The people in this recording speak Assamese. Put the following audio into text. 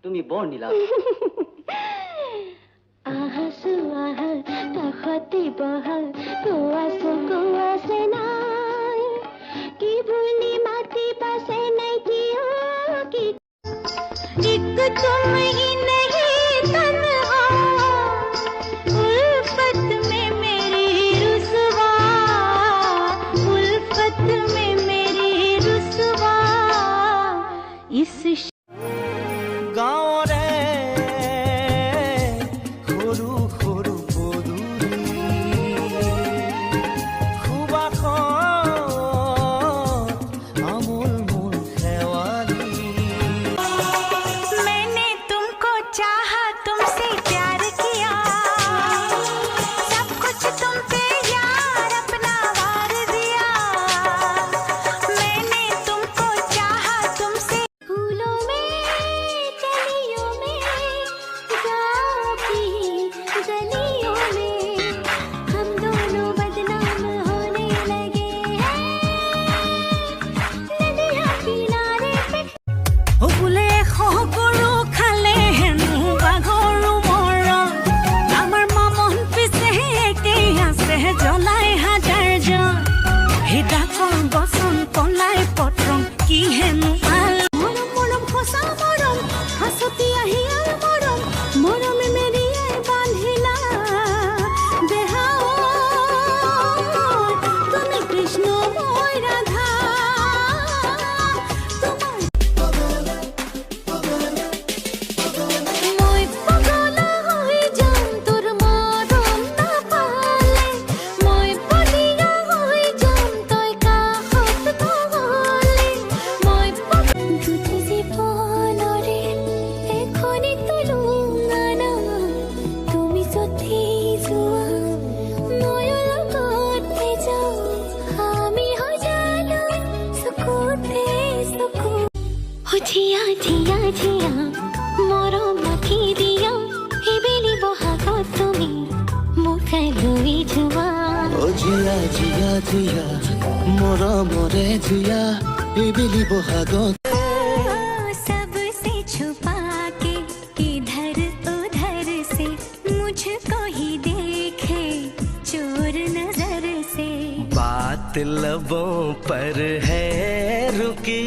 তুমি বৰ নীলা আহাসু আহা কাষতি বহা কোৱাছো কোৱাছে নাই কি বুলি মাতি পাছে নাই কিয় কি एक तुम ही नहीं तन्हा उल्फत में मेरी रुसवा उल्फत में मेरी रुसवा इस গাঁৱৰে সৰু সৰু পদূলি সুবাসত আমোল মোল শেৱালি मैंने तुमको चाहा तुमसे प्यार किया सब कुछ तुम पे यार अपना वार दिया मैंने तुमको चाहा तुमसे फूलों में कलियों में गाँव की गलियों में हम दोनों बदनाम होने लगे हैं नदियाँ किनारे पे বোলে সগৰু খালে হেনো বাঘৰু মৰম আমাৰ মন পিছে একেই আছে জ্বলাই হাজাৰজন হিদাকৰ বচন পলাই পত্ৰম কি হেনো মৰম মৰম সঁচা মৰম হাঁচতি আহি আৰু মৰম মৰমে মেৰিয়াই বান্ধিলা দেহা তুমি কৃষ্ণ মই ৰাধা তোমাৰ মই পাগলা হৈ যাম তোৰ মৰম নাপালে মই বলিয়া হৈ যাম তই কাষত নহ'লে মই দুটি জীৱনৰে এখনি তুলনা তুমি যদি যোৱা ময়ো লগতে যাওঁ আমি হৈ জানো চকুতে চকু জিয়া জিয়া জিয়া মৰম মাখি দিয়া এইবেলি বহাগত তুমি মোক লৈ যোৱা অ জিয়া জিয়া জিয়া মৰমৰে জিয়া এইবেলি বহাগত सबसे छुपा के इधर उधर से मुझको ही देखे चोर नजर से बात लबों पर है रुकी